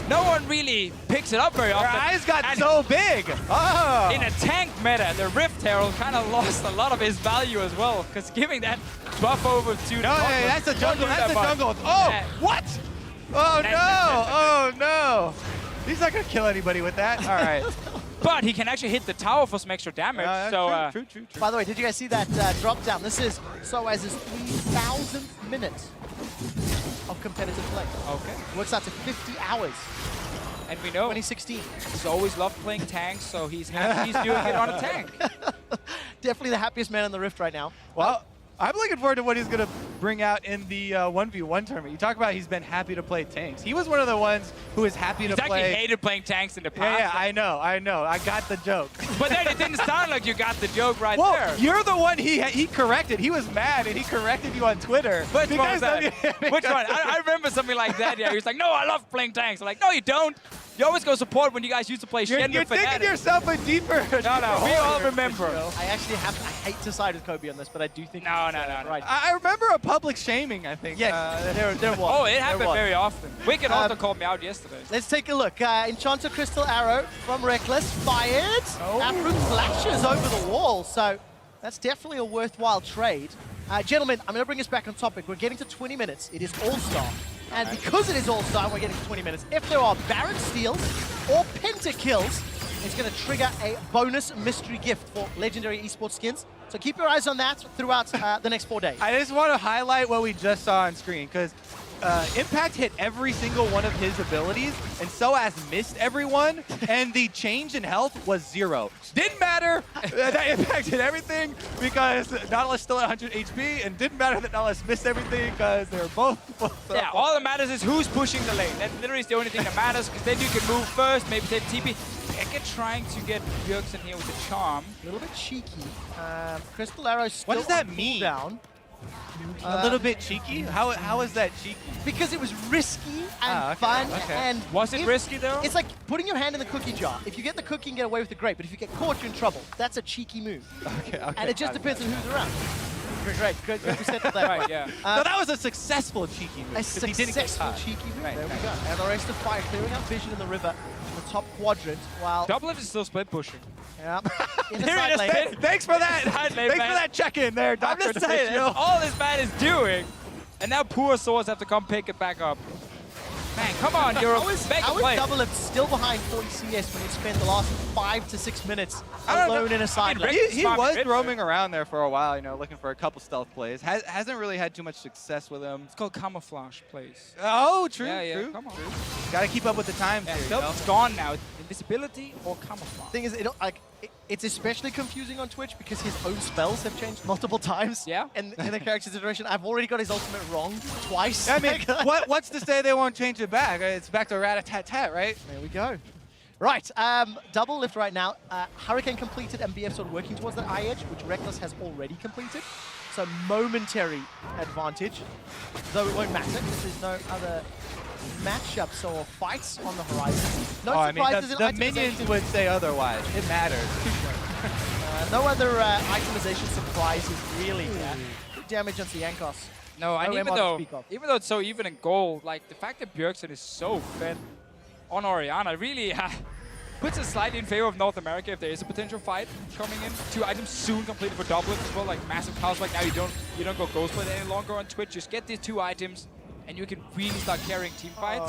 No one really picks it up very often. Their eyes got so big. Oh. In a tank meta, the Rift Herald kind of lost a lot of his value as well, because giving that buff over to... No, hey, that's a jungle, that's a jungle. Oh, yeah. What? Oh, no, oh, no. He's not going to kill anybody with that. All right. But he can actually hit the tower for some extra damage. True. By the way, did you guys see that drop down? This is SoaZ's 3,000th minute of competitive play. Okay. Works out to 50 hours. And we know 2016. He's always loved playing tanks, so he's happy he's doing it on a tank. Definitely the happiest man in the Rift right now. Well, I'm looking forward to what he's going to bring out in the 1v1 tournament. You talk about he's been happy to play tanks. He was one of the ones who was happy to play... He's actually hated playing tanks in the past. Yeah, I know. I got the joke. But then it didn't sound like you got the joke right well, there. You're the one he corrected. He was mad, and he corrected you on Twitter. Which one was that? Which one? I remember something like that, yeah. He was like, no, I love playing tanks. I'm like, no, you don't. You always go support when you guys used to play Shen. You're digging yourself a deeper... No, we all remember. I actually I hate to side with Kobe on this, but I do think... No. Right. I remember a public shaming, I think. Yes, there was. Oh, it happened very often. Wicked also called me out yesterday. Let's take a look. Enchanter Crystal Arrow from Rekkles. Fired. Aphromoo flashes over the wall, so that's definitely a worthwhile trade. Gentlemen, I'm going to bring us back on topic. We're getting to 20 minutes. It is AllStar. And because it is AllStar, we're getting to 20 minutes. If there are Baron steals or Penta kills, it's going to trigger a bonus mystery gift for legendary esports skins. So keep your eyes on that throughout the next 4 days. I just want to highlight what we just saw on screen, because Impact hit every single one of his abilities, and SoaZ missed everyone, and the change in health was 0. Didn't matter that Impact hit everything because Nautilus still at 100 HP, and didn't matter that Nautilus missed everything because they were both yeah, all that matters is who's pushing the lane. That literally is the only thing that matters, because then you can move first, maybe take TP. Peke trying to get Bjergsen here with the charm. A little bit cheeky. Crystal Arrow still what does that mean? Down. A little bit cheeky? How is that cheeky? Because it was risky and fun. And was it risky though? It's like putting your hand in the cookie jar. If you get the cookie, you can get away with the grape. But if you get caught, you're in trouble. That's a cheeky move. Okay. And it just depends on who's around. Great. Good. We settled that. Right, yeah. So that was a successful cheeky move. A successful cheeky move. There we go. And the rest of fire clearing out vision in the river. The top quadrant, while... DoubleLift is still split pushing. Yeah. In the side lane. Thanks for that. Thanks for that check-in there, Dr. I'm just saying, that's all this man is doing. And now poor SoaZ have to come pick it back up. Man, come on, you're a mega player. How is DoubleLift still behind 40 CS when he spent the last 5 to 6 minutes alone in a side lane? He was roaming around there for a while, you know, looking for a couple stealth plays. Hasn't really had too much success with him. It's called camouflage plays. Oh, true, Yeah, true. come on. Got to keep up with the times here, you know? It's gone now. Invisibility or camouflage. Thing is, it's especially confusing on Twitch because his own spells have changed multiple times. Yeah. And in the character's iteration, I've already got his ultimate wrong twice. I mean, what's to say they won't change it back? It's back to rat-a-tat-tat, right? There we go. Right, DoubleLift right now. Hurricane completed and BF sort of working towards that eye edge, which Rekkles has already completed. So momentary advantage, though it won't matter because there's no other matchups or fights on the horizon. No surprises in the minions would say otherwise. It matters. No other itemization surprises really. Good damage on Jankos. No, and even though it's so even in goal, like the fact that Bjergsen is so fed on Orianna really puts it slightly in favor of North America if there is a potential fight coming in. 2 items soon completed for DoubleLift as well, like massive house. Like now you don't go Ghostblade any longer on Twitch. Just get these 2 items and you can really start carrying team fights.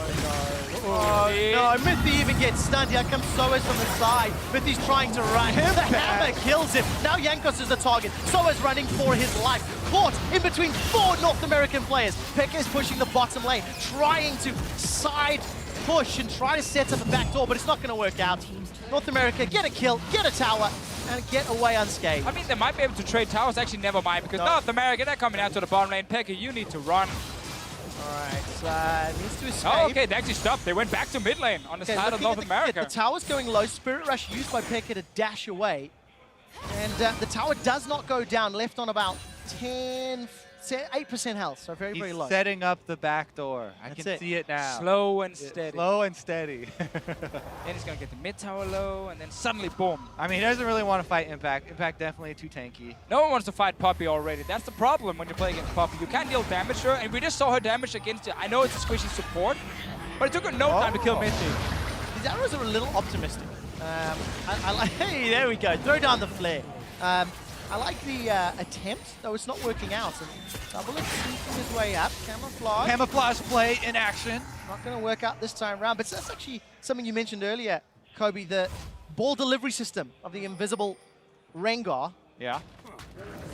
Oh no, mithy even gets stunned. Here comes SoaZ from the side. mithy's trying to run. The hammer kills him. Now Jankos is the target. SoaZ running for his life. Caught in between 4 North American players. Peke is pushing the bottom lane, trying to side push and try to set up a back door, but it's not going to work out. North America get a kill, get a tower, and get away unscathed. I mean, they might be able to trade towers. Actually, never mind, because North America, they're coming out to the bottom lane. Peke, you need to run. Alright, needs to escape. Oh, okay, they actually stopped. They went back to mid lane on the side of North America. The tower's going low. Spirit Rush used by Peke to dash away. And the tower does not go down, left on about 8% health, so very, very low. He's setting up the back door. I can see it now. Slow and steady. Slow and steady. Then he's going to get the mid tower low, and then suddenly, boom. I mean, he doesn't really want to fight Impact. Impact definitely too tanky. No one wants to fight Poppy already. That's the problem when you play against Poppy. You can't deal damage to her, and we just saw her damage against it. I know it's a squishy support, but it took her no time to kill mithy. These arrows are a little optimistic. Hey, there we go. Throw down the flare. I like the attempt, though it's not working out. And DoubleLift sneaking his way up. Camouflage. Camouflage play in action. Not going to work out this time around. But that's actually something you mentioned earlier, Kobe, the ball delivery system of the invisible Rengar. Yeah.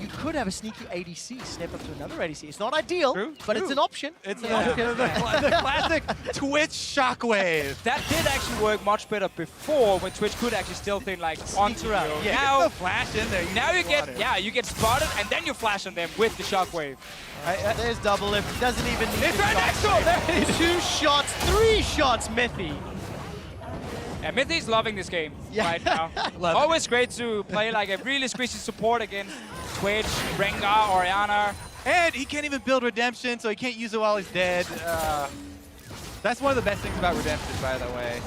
You could have a sneaky ADC step up to another ADC. It's not ideal, but it's an option. It's an option. The classic Twitch shockwave. That did actually work much better before when Twitch could actually still think like onto you. Yeah, now the flash in there. Now you get spotted and then you flash on them with the shockwave. There's DoubleLift. He doesn't even need It's right next to him. There it is. 2 shots, 3 shots, mithy. Yeah, mithy's loving this game right now. Always great to play like a really squishy support against Twitch, Rengar, Orianna. And he can't even build Redemption, so he can't use it while he's dead. That's one of the best things about Redemption, by the way.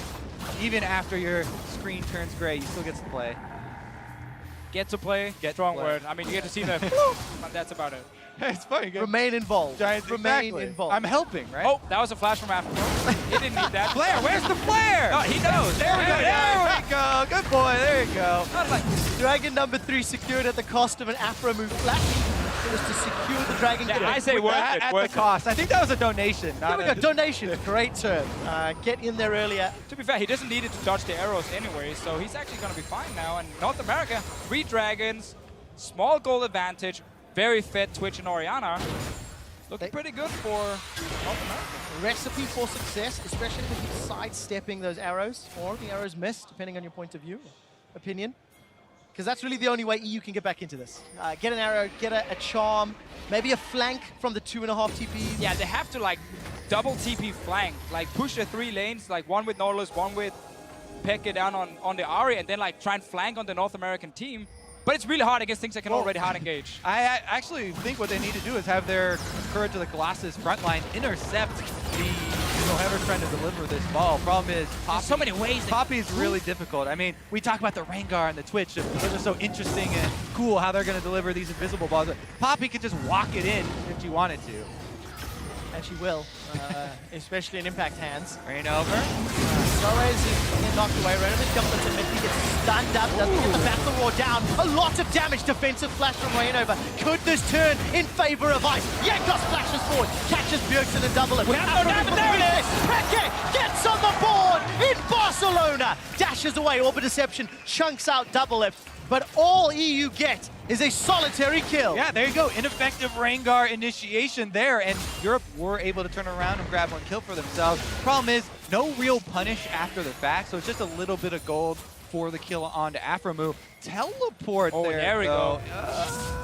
Even after your screen turns gray, you still get to play. Get to play? Strong word. I mean, you get to see the but that's about it. It's funny. Remain involved. Remain involved. I'm helping, right? Oh, that was a flash from Aphromoo. He didn't need that. Flare, where's the flare? No, he knows. There we go. There we go. Good boy. There you go. Dragon number 3 secured at the cost of an Aphromoo flash. It was to secure the dragon. Yeah, I say worth it. At the cost. I think that was a donation. There we go. Donation. Great turn. Get in there earlier. To be fair, he doesn't need it to dodge the arrows anyway, so he's actually going to be fine now. And North America, 3 dragons, small goal advantage, very fit Twitch and Orianna. Looking pretty good for North America. Recipe for success, especially with you sidestepping those arrows, or the arrows missed, depending on your point of view, opinion. Because that's really the only way EU can get back into this. Get an arrow, get a charm, maybe a flank from the 2.5 TPs. Yeah, they have to like double TP flank, like push the 3 lanes, like one with Nautilus, one with Peke down on the Ahri, and then like try and flank on the North American team. But it's really hard against things that can already hard engage. I actually think what they need to do is have their Courage of the Colossus frontline intercept whoever's trying to deliver this ball. Problem is, Poppy, so many ways. Poppy is really difficult. I mean, we talk about the Rengar and the Twitch. Those are so interesting and cool how they're going to deliver these invisible balls. But Poppy could just walk it in if she wanted to. And she will, especially in Impact hands. Reignover. SoaZ is getting knocked away. Reignover jumps into mithy, gets stunned up, doesn't get the battle roar down. A lot of damage, defensive flash from Reignover. Could this turn in favor of Ice? Jankos flashes forward, catches Bjergsen and double it. We have no damage, there it is! xPeke gets on the board in Barcelona. Dashes away, Orbit Deception, chunks out DoubleLift. But all EU get is a solitary kill. Yeah, there you go. Ineffective Rengar initiation there, and Europe were able to turn around and grab one kill for themselves. Problem is, no real punish after the fact, so it's just a little bit of gold for the kill onto Aphromoo. Teleport there we though. go.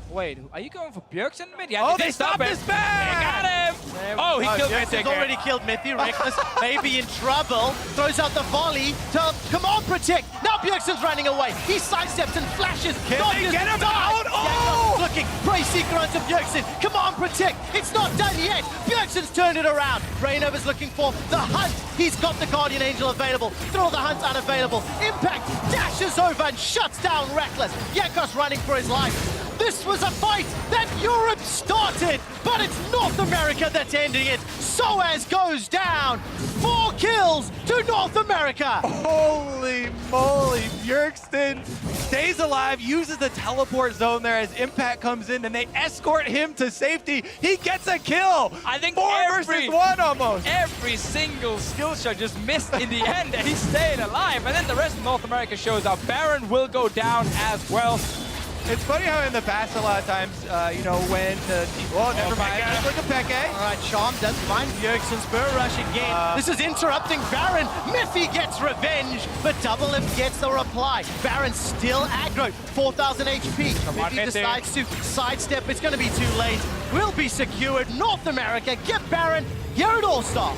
Wait, are you going for Bjergsen mid? Yeah, Oh, they stopped his back! They got him! Oh, he killed Bjergsen's mithy. already killed mithy. Rekkles may be in trouble. Throws out the volley to come on, protect. Now Bjergsen's running away. He sidesteps and flashes. Can they get him out? Oh! Looking. Prey Seeker onto Bjergsen. Come on, protect. It's not done yet. Bjergsen's turned it around. Reignover's looking for the hunt. He's got the Guardian Angel available. Throw the hunt unavailable. Impact dashes over and shuts down Rekkles. Jankos running for his life. This was a fight that Europe started, but it's North America that's ending it. SoaZ goes down. 4 kills to North America. Holy moly, Bjergsen stays alive, uses the teleport zone there as Impact comes in, and they escort him to safety. He gets a kill. I think 4 versus 1 almost. Every single skill shot just missed in the end, and he stayed alive. And then the rest of North America shows up. Baron will go down as well. It's funny how in the past a lot of times, you know, when the team... Oh, never mind. Peke. Look at Peke. All right, Charm does find Bjergsen's Burr Rush again. This is interrupting Baron. mithy gets revenge, but DoubleLift gets the reply. Baron still aggro, 4,000 HP. on, mithy mithy. decides to sidestep. It's going to be too late. Will be secured. North America get Baron here at AllStar.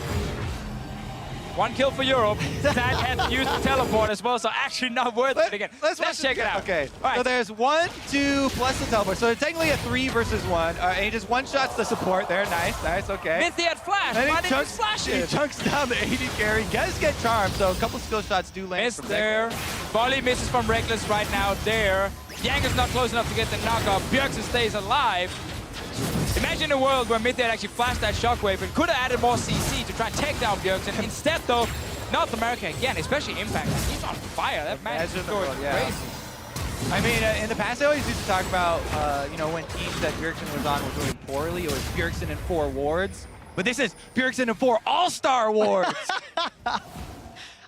1 kill for Europe. That had used the teleport as well, so actually not worth it again. Let's check it out. Okay, All right. so there's 1, 2, plus the teleport. So technically a 3 versus 1. And he just one-shots the support there. Nice, nice, okay. mithy had flash. And Why he didn't you chunks, flash he it? chunks down the AD carry. Does get charmed, so a couple skill shots do land Missed from there. Volley misses from Rekkles right now there. Jankos not close enough to get the knockoff. Bjergsen stays alive. Imagine a world where mithy had actually flashed that shockwave and could have added more CC to try and take down Bjergsen. Instead, though, North America again, especially Impact. He's on fire. That man is going crazy. I mean, in the past, I always used to talk about, you know, when teams that Bjergsen was on were doing poorly, it was Bjergsen and 4 wards. But this is Bjergsen and 4 all-star wards.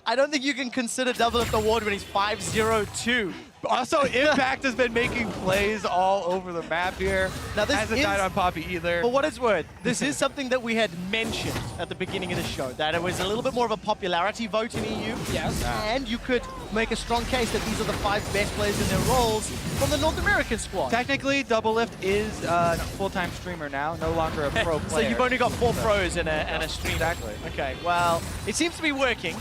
I don't think you can consider DoubleLift award when he's 5-0-2. Also, Impact has been making plays all over the map here. Now, this hasn't is- died on Poppy either. For what it's worth, this is something that we had mentioned at the beginning of the show, that it was a little bit more of a popularity vote in EU. Yes. And you could make a strong case that these are the 5 best players in their roles from the North American squad. Technically, DoubleLift is a full-time streamer now, no longer a pro So player. you've only got 4 pros and a stream. Exactly. Okay, well, it seems to be working.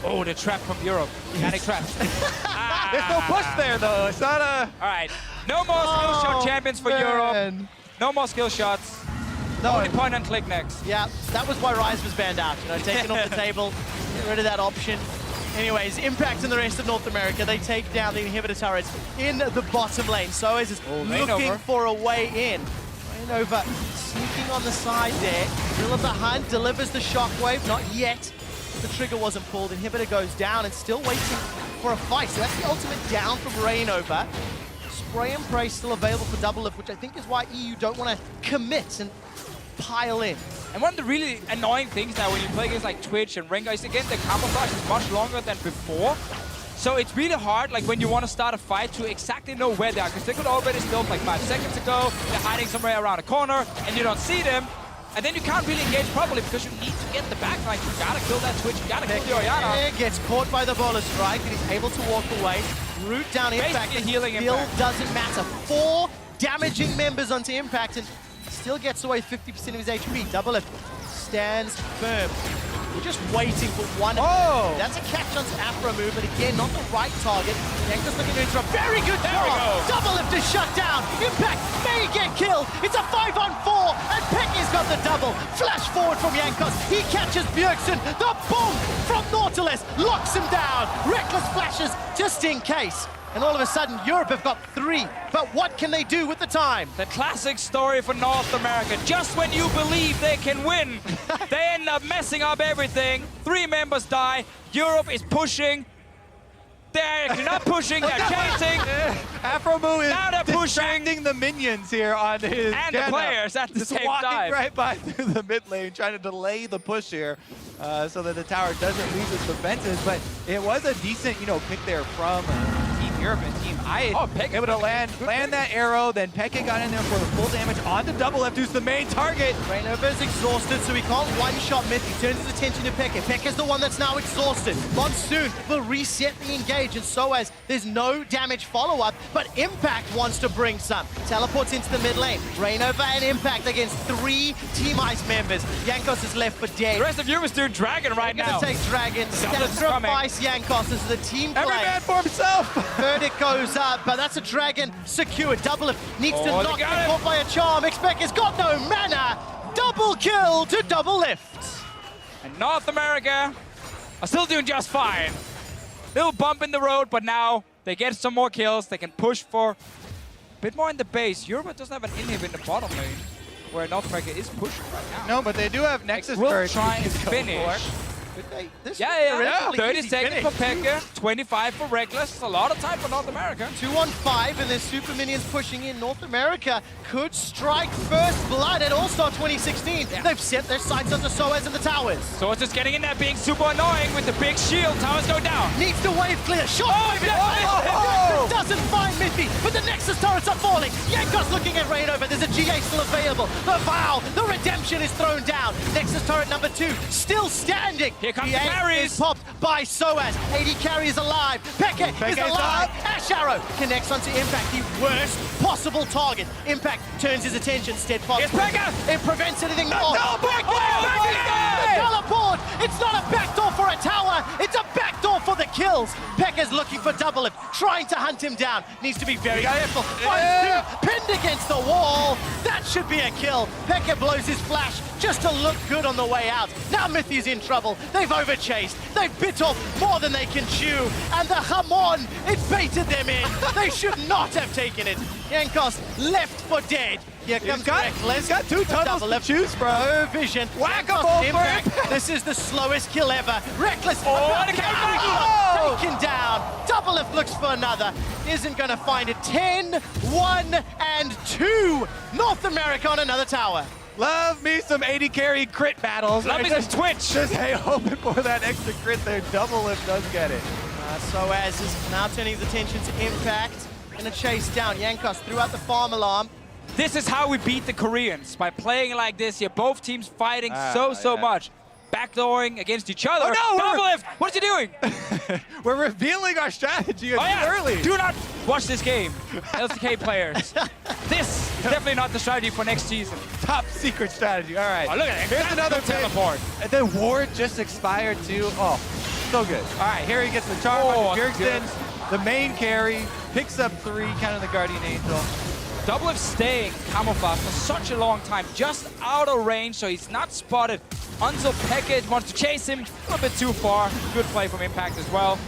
Oh, the trap from Europe. Panic trap. There's no push there, though. It's not a... All right. No more skill shot champions for Europe. No more skill shots. Only point and click next. Yeah, that was why Rise was banned out. You know, taken off the table, get rid of that option. Anyways, Impact and the rest of North America, they take down the inhibitor turrets in the bottom lane. SoaZ is looking Reignover. for a way in. Reignover sneaking on the side there. Middle of the hunt, delivers the shockwave. Not yet. The trigger wasn't pulled. Inhibitor goes down and still waiting for a fight. So that's the ultimate down from Reignover. Spray and pray still available for DoubleLift, which I think is why EU don't want to commit and pile in. And one of the really annoying things now when you play against like Twitch and Rengar is again the camouflage is much longer than before. So it's really hard, like when you want to start a fight, to exactly know where they are, because they could already still like 5 seconds ago, they're hiding somewhere around a corner, and you don't see them. And then you can't really engage properly because you need to get the backline. You gotta kill that Twitch, you gotta kill the Orianna. Gets caught by the bola strike, and he's able to walk away. Root down Impact, and healing still Impact. doesn't matter. 4 damaging members onto Impact, and still gets away 50% of his HP. DoubleLift stands firm. We're just waiting for one. Oh! That's a catch onto Aphromoo, but again, not the right target. Jankos looking to interrupt. Very good There we job. go. DoubleLift is shut down. Impact may get killed. It's a 5-on-4, and Peke's got the double. Flash forward from Jankos. He catches Bjergsen. The boom from Nautilus locks him down. Rekkles flashes just in case. and all of a sudden Europe have got 3. But what can they do with the time? The classic story for North America. Just when you believe they can win, they end up messing up everything. 3 members die. Europe is pushing. They're actually not pushing, they're chasing. Aphromoo is Now they're distracting the minions here on his And Janna. the players at the Just same walking time. right by through the mid lane, trying to delay the push here so that the tower doesn't lose its defenses. But it was a decent, pick there from Team Europe and Team I. Peke able to land that arrow, then Peke got in there for the full damage onto DoubleLift, who's the main target. Reignover is exhausted, so he can't one-shot mithy. Turns his attention to Peke. Peke's the one that's now exhausted. Monsoon will reset the engage, and SoaZ, there's no damage follow-up, but Impact wants to bring some. Teleports into the mid lane. Reignover and Impact against 3 Team Ice members. Jankos is left for dead. The rest of Europe is doing Dragon right now. Gonna take Dragon. Sacrifice Jankos. This is a team play. Every man for himself. Verdict goes up, but that's a Dragon secured. DoubleLift needs to knock him off by a charm. xPeke's got no mana. Double kill to DoubleLift. And North America are still doing just fine. Little bump in the road, but now they get some more kills. They can push for a bit more in the base. Europe doesn't have an inhib in the bottom lane, where North America is pushing right now. No, but they do have Nexus Will Burst. try and finish. Yeah, 30 seconds for Peke, 25 for Rekkles. A lot of time for North America. 2-on-5, and there's super minions pushing in. North America could strike first blood at AllStar 2016. Yeah. They've set their sights onto SoaZ and the towers. So it's just getting in there, being super annoying with the big shield. Towers go down. Needs to wave clear. Shot doesn't find mithy, but the Nexus turrets are falling. Jankos looking at Reignover. There's a GA still available. The Vow, the Redemption is thrown down. Nexus turret number 2 still standing. Here comes the the carries. Is popped by SoaZ. AD carry is alive. Peke is alive. Ashe Arrow connects onto Impact, the worst possible target. Impact turns his attention steadfast. It's Peke! It prevents anything more. teleport! The teleport! It's not a backdoor for a tower, it's a backdoor for the kills. Peke's looking for DoubleLift, trying to hunt him down. Needs to be very careful. Pinned against the wall. That should be a kill. Peke blows his flash just to look good on the way out. Now Mithy's in trouble. They've overchased. They've bit off more than they can chew. And the Hamon, it baited them in. They should not have taken it. Jankos left for dead. Here comes Rekkles. He's got 2 tunnels to choose from. No vision. Whack-a-mole Impact. This is the slowest kill ever. Rekkles taken down. DoubleLift looks for another. Isn't going to find it. 10, 1, and 2. North America on another tower. Love me some AD carry crit battles. Love me some Twitch. Just hoping for that extra crit there. DoubleLift does get it. SoaZ is now turning his attention to Impact. Gonna chase down Jankos throughout the farm alarm. This is how we beat the Koreans, by playing like this here. Both teams fighting so much. Backdooring against each other. Oh no! DoubleLift! What is he doing? We're revealing our strategy early. Do not watch this game, LCK players. This is definitely not the strategy for next season. Top secret strategy. All right. Oh, look at it. Here's another teleport. And then Ward just expired too. Oh, so good. All right, here he gets the charm on Bjergsen. The main carry picks up 3, kind of the Guardian Angel. DoubleLift staying camouflage for such a long time, just out of range, so he's not spotted until Peke wants to chase him a little bit too far. Good play from Impact as well.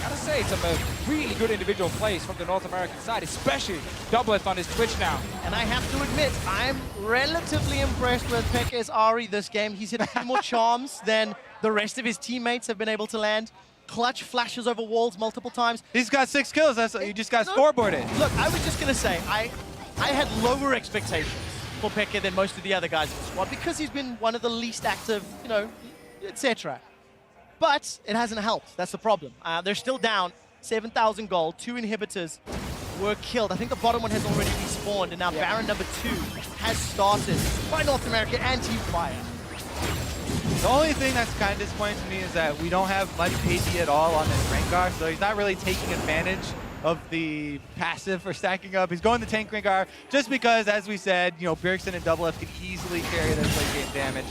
Gotta say, it's a really good individual plays from the North American side, especially DoubleLift on his Twitch now. And I have to admit, I'm relatively impressed with Peke's Ahri this game. He's hit a few more charms than the rest of his teammates have been able to land. Clutch flashes over walls multiple times. He's got 6 kills. That's you just got scoreboarded. Look, I was just gonna say, I had lower expectations for Peke than most of the other guys in the squad because he's been one of the least active, etc. But it hasn't helped. That's the problem. They're still down 7,000 gold. 2 inhibitors were killed. I think the bottom one has already respawned, and now Baron number 2 has started by North America and Team Fire. The only thing that's kind of disappointing to me is that we don't have much AD at all on this Rengar, so he's not really taking advantage of the passive for stacking up. He's going to tank Rengar just because, as we said, Bjergsen and DoubleLift can easily carry this late game damage,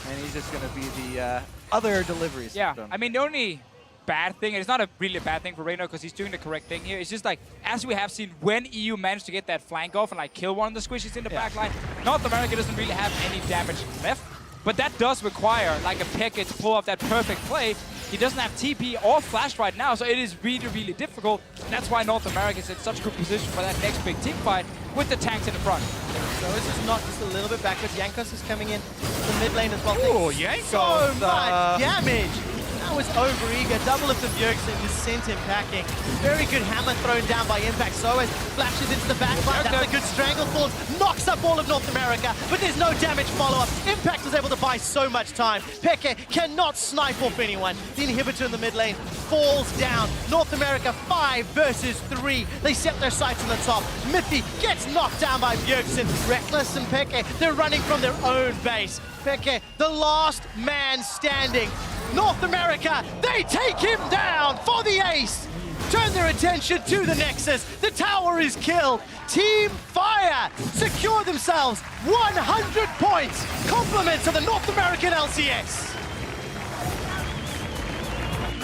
and he's just going to be the other deliveries. Yeah, I mean, the only bad thing, and it's not a really bad thing for Reignover because he's doing the correct thing here, it's just like, as we have seen, when EU managed to get that flank off and kill one of the squishies in the back line, North America doesn't really have any damage left. But that does require a Peke to pull off that perfect play He doesn't have TP or Flash right now, so it is really, really difficult. And that's why North America is in such a good position for that next big team fight with the tanks in the front. So this is not just a little bit backwards. Jankos is coming in the mid lane as well. Ooh, Jankos! So much damage. That was over-eager. DoubleLift and Bjergsen just sent him packing. Very good hammer thrown down by Impact. SoaZ flashes into the backline. That's a good strangleforce. Knocks up all of North America, but there's no damage follow-up. Impact was able to buy so much time. xPeke cannot snipe off anyone. The inhibitor in the mid lane falls down. North America 5 versus 3. They set their sights on the top. Mithy gets knocked down by Bjergsen. Rekkles and xPeke, they're running from their own base. xPeke, the last man standing. North America, they take him down for the ace. Turn their attention to the Nexus. The tower is killed. Team Fire secure themselves 100 points. Compliments of the North American LCS.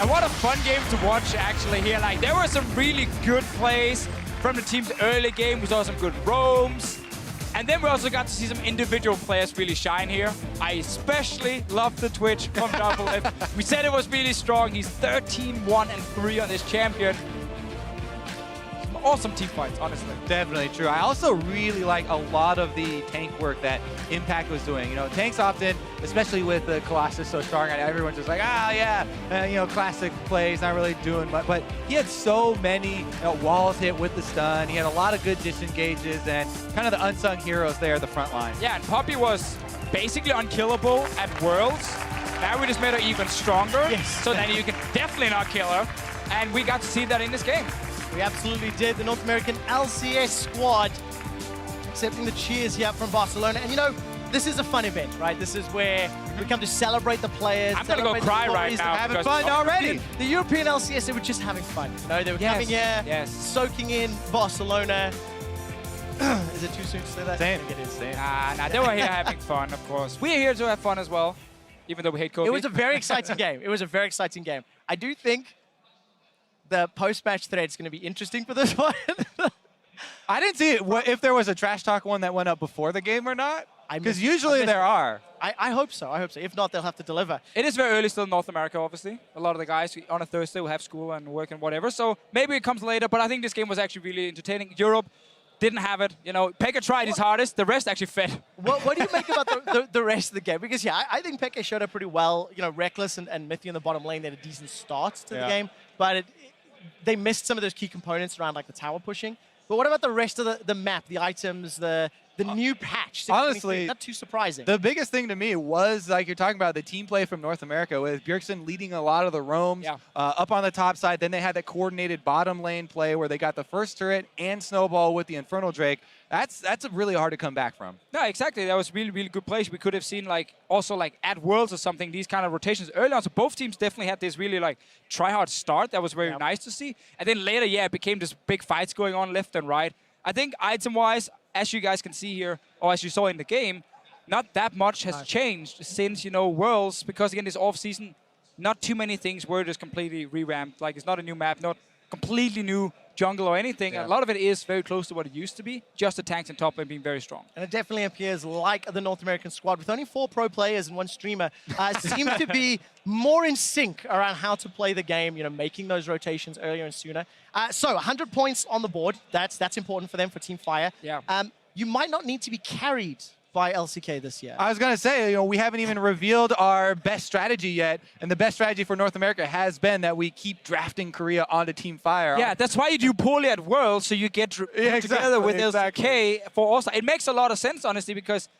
And what a fun game to watch actually here. Like, there were some really good plays from the team's early game. We saw some good roams. And then we also got to see some individual players really shine here. I especially love the Twitch from DoubleLift. We said it was really strong. He's 13-1-3 on this champion. Some awesome team fights, honestly. Definitely true. I also really like a lot of the tank work that Impact was doing. You know, tanks often, especially with the Colossus so strong, everyone's just like, you know, classic plays, not really doing much. But he had so many walls hit with the stun. He had a lot of good disengages and kind of the unsung heroes there at the front line. Yeah, and Poppy was basically unkillable at Worlds. Now we just made her even stronger. Yes. So then you can definitely not kill her. And we got to see that in this game. We absolutely did. The North American LCS squad accepting the cheers here from Barcelona. And you know, this is a fun event, right? This is where we come to celebrate the players. I'm gonna go cry right now. Having fun already. The European LCS, they were just having fun. You know, they were coming here, soaking in Barcelona. Is it too soon to say that? Same. I think it is. Same. Nah, they were here having fun, of course. We're here to have fun as well, even though we hate Kobe. It was a very exciting game. It was a very exciting game. I do think the post-match thread is going to be interesting for this one. I didn't see it, if there was a trash talk one that went up before the game or not. Because usually there are. I hope so. I hope so. If not, they'll have to deliver. It is very early still in North America, obviously. A lot of the guys on a Thursday will have school and work and whatever. So maybe it comes later, but I think this game was actually really entertaining. Europe didn't have it. You know, xPeke tried his hardest. The rest actually fed. What do you make about the rest of the game? Because, yeah, I think xPeke showed up pretty well. You know, Rekkles and mithy in the bottom lane, they had a decent start to the game. But they missed some of those key components around, like, the tower pushing. But what about the rest of the map, the items, the new patch? Honestly, not too surprising. The biggest thing to me was, like you're talking about, the team play from North America with Bjergsen leading a lot of the roams up on the top side. Then they had that coordinated bottom lane play where they got the first turret and snowball with the Infernal Drake. That's really hard to come back from. No, exactly. That was really, really good plays. We could have seen, like, also, like, at Worlds or something, these kind of rotations early on. So both teams definitely had this really, like, try-hard start. That was very nice to see. And then later, it became just big fights going on left and right. I think item-wise, as you guys can see here, or as you saw in the game, not that much has changed since, you know, Worlds. Because, again, this off-season, not too many things were just completely revamped. Like, it's not a new map, not completely new jungle or anything. Yeah. A lot of it is very close to what it used to be, just the tanks on top and being very strong. And it definitely appears like the North American squad, with only 4 pro players and 1 streamer, seem to be more in sync around how to play the game, you know, making those rotations earlier and sooner. So 100 points on the board. That's important for them, for Team Fire. Yeah. You might not need to be carried by LCK this year. I was going to say, you know, we haven't even revealed our best strategy yet, and the best strategy for North America has been that we keep drafting Korea onto Team Fire. Yeah, that's why you do poorly at Worlds, so you get together with LCK for AllStar. It makes a lot of sense, honestly, because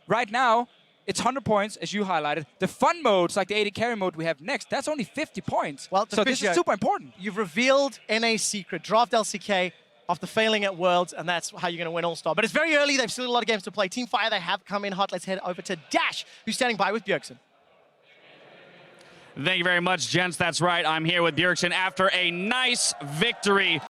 right now, it's 100 points, as you highlighted. The fun modes, like the AD carry mode we have next, that's only 50 points. Well, so this is super important. You've revealed NA's secret. Draft LCK after failing at Worlds, and that's how you're going to win AllStar. But it's very early. They've still a lot of games to play. Team Fire, they have come in hot. Let's head over to Dash, who's standing by with Bjergsen. Thank you very much, gents. That's right. I'm here with Bjergsen after a nice victory